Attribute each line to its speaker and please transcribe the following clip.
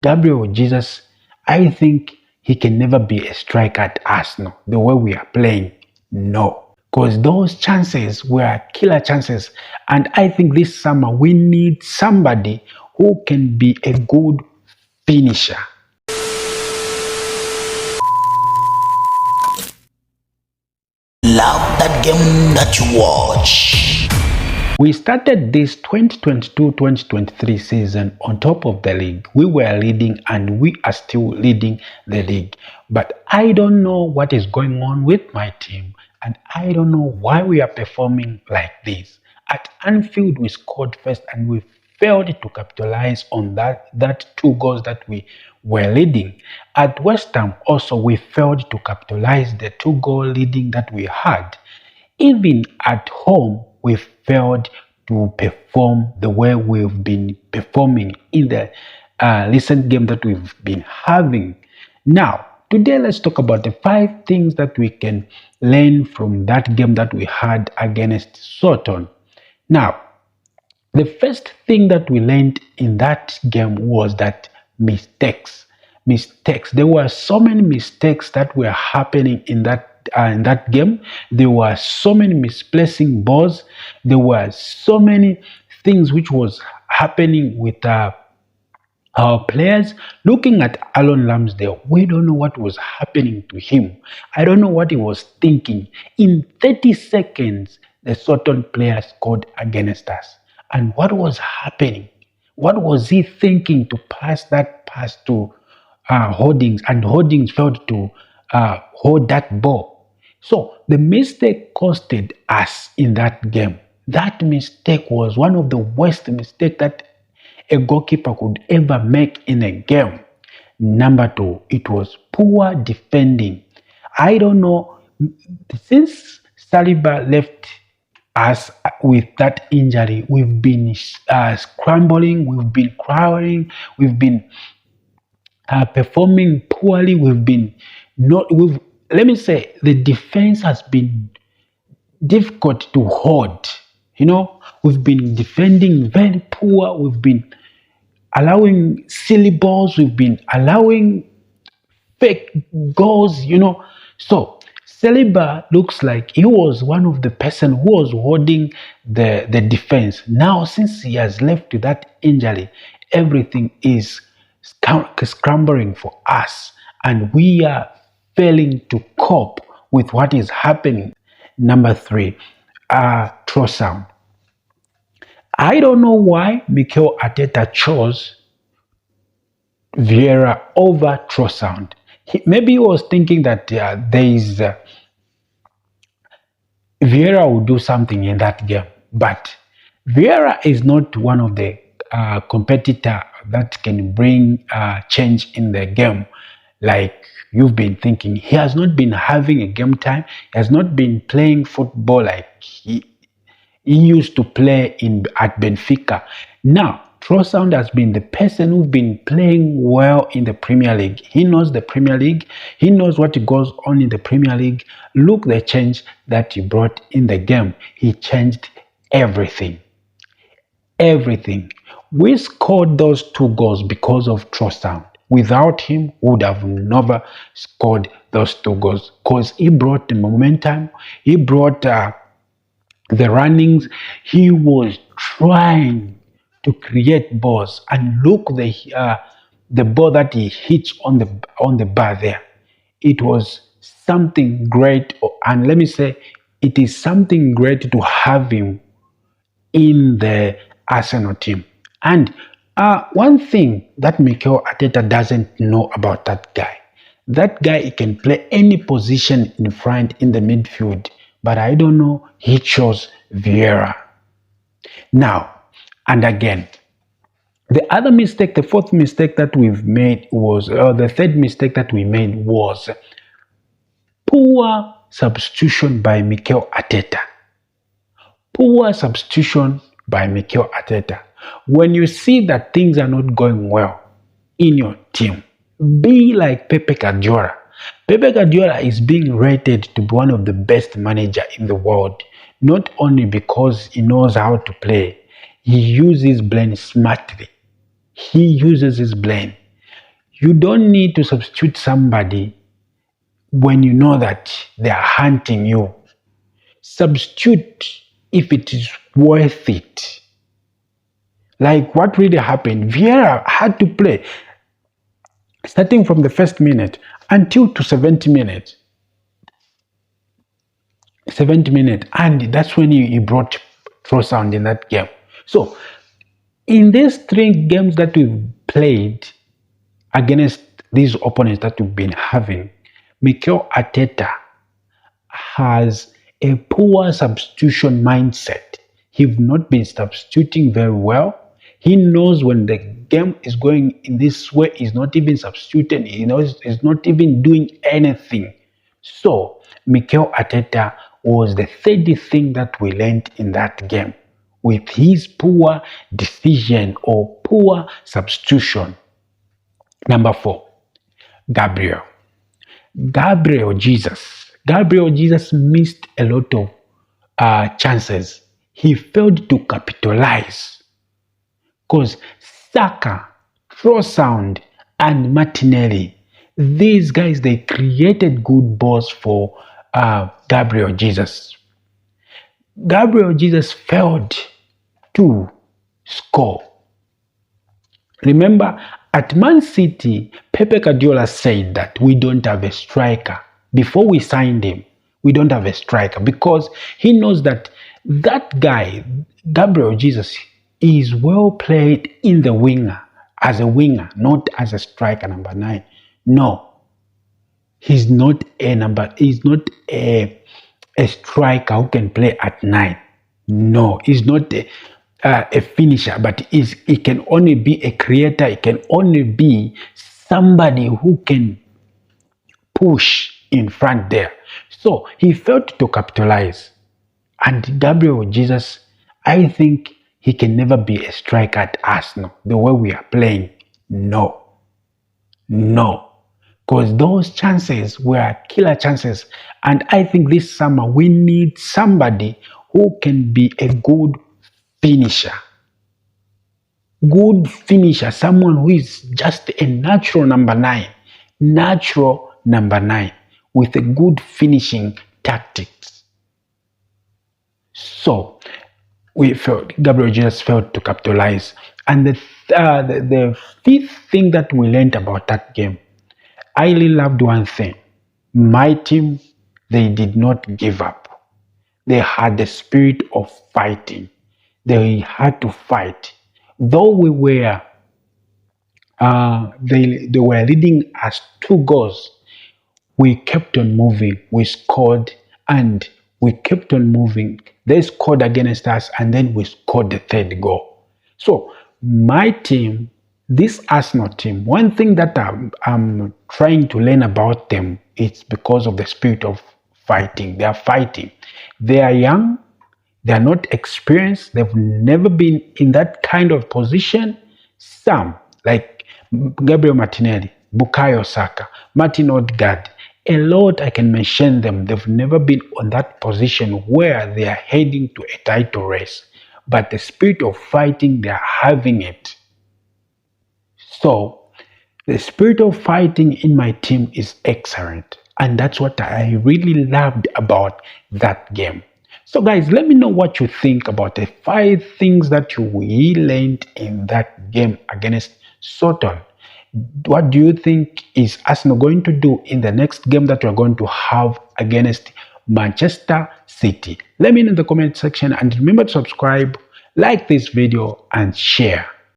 Speaker 1: Gabriel Jesus, I think he can never be a striker at Arsenal the way we are playing. No. Because those chances were killer chances. And I think this summer we need somebody who can be a good finisher.
Speaker 2: Love that game that you watch.
Speaker 1: We started this 2022-2023 season on top of the league. We were leading and we are still leading the league. But I don't know what is going on with my team and I don't know why we are performing like this. At Anfield, we scored first and we failed to capitalize on that 2 goals that we were leading. At West Ham also, we failed to capitalize the 2-goal leading that we had. Even at home, we failed to perform the way we've been performing in the recent game that we've been having. Now, today let's talk about the 5 things that we can learn from that game that we had against Southampton. Now, the first thing that we learned in that game was that mistakes. There were so many mistakes that were happening in that game. There were so many misplacing balls. There were so many things which was happening with our players. Looking at Aaron Ramsdale, we don't know what was happening to him. I don't know what he was thinking. In 30 seconds, the Southampton player scored against us. And what was happening? What was he thinking to pass that pass to Holdings, and Holdings failed to hold that ball? So the mistake costed us in that game. That mistake was one of the worst mistakes that a goalkeeper could ever make in a game. Number 2, it was poor defending. I don't know, since Saliba left us with that injury, we've been scrambling, we've been crawling, we've been performing poorly. Let me say, the defense has been difficult to hold. We've been defending very poor. We've been allowing silly balls. We've been allowing fake goals. So Saliba looks like he was one of the person who was holding the defense. Now, since he has left with that injury, everything is scrambling for us, and we are failing to cope with what is happening. Number 3, Trossard. I don't know why Mikel Arteta chose Vieira over Trossard. Maybe he was thinking that Vieira will do something in that game, but Vieira is not one of the competitor that can bring change in the game like you've been thinking. He has not been having a game time. He has not been playing football like he used to play at Benfica. Now, Trossard has been the person who's been playing well in the Premier League. He knows the Premier League. He knows what goes on in the Premier League. Look the change that he brought in the game. He changed everything. Everything. We scored those 2 goals because of Trossard. Without him, we would have never scored those 2 goals because he brought the momentum. He brought the runnings. He was trying to create balls, and look the ball that he hit on the bar there. It was something great, and let me say, it is something great to have him in the Arsenal team. And one thing that Mikel Arteta doesn't know about that guy, he can play any position in front in the midfield, but I don't know, he chose Vieira. Now, and again, the 4th mistake that we've made was, the 3rd mistake that we made was poor substitution by Mikel Arteta. Poor substitution by Mikel Arteta. When you see that things are not going well in your team, be like Pepe Guardiola. Pepe Guardiola is being rated to be one of the best managers in the world, not only because he knows how to play. He uses brain smartly. He uses his brain. You don't need to substitute somebody when you know that they are hunting you. Substitute if it is worth it. Like what really happened, Vieira had to play starting from the first minute until to 70 minutes. 70 minutes, and that's when he brought Trossard in that game. So in these 3 games that we've played against these opponents that we've been having, Mikel Arteta has a poor substitution mindset. He's not been substituting very well. He knows when the game is going in this way, he's not even substituting. He knows he's not even doing anything. So Mikel Arteta was the third thing that we learned in that game with his poor decision or poor substitution. Number 4, Gabriel. Gabriel Jesus missed a lot of chances. He failed to capitalize because Saka, Trossard, and Martinelli, these guys, they created good balls for Gabriel Jesus. Gabriel Jesus failed to score. Remember, at Man City, Pepe Guardiola said that we don't have a striker. Before we signed him, we don't have a striker because he knows that that guy, Gabriel Jesus, is well played in the winger, as a winger, not as a striker number 9. No. He's not a striker who can play at 9. No, he's not a finisher, but he can only be a creator. He can only be somebody who can push in front there. So he failed to capitalize. And Gabriel Jesus, I think he can never be a striker at Arsenal. The way we are playing, no. Because those chances were killer chances. And I think this summer we need somebody who can be a good finisher. Good finisher, someone who is just a natural number 9. Natural number 9 with a good finishing tactics. So Gabriel Jesus failed to capitalize. And the fifth thing that we learned about that game, I really loved one thing. My team, they did not give up. They had the spirit of fighting. They had to fight. Though we were, they were leading us 2 goals, we kept on moving. We scored and we kept on moving. They scored against us and then we scored the 3rd goal. So my team, this Arsenal team, one thing that I'm trying to learn about them, it's because of the spirit of fighting. They are fighting. They are young. They are not experienced. They've never been in that kind of position. Some, like Gabriel Martinelli, Bukayo Saka, Martin Odegaard, a lot I can mention them. They've never been on that position where they are heading to a title race. But the spirit of fighting, they are having it. So, the spirit of fighting in my team is excellent. And that's what I really loved about that game. So guys, let me know what you think about the 5 things that you learned in that game against Southampton. What do you think is Arsenal going to do in the next game that we're going to have against Manchester City? Let me know in the comment section and remember to subscribe, like this video and share.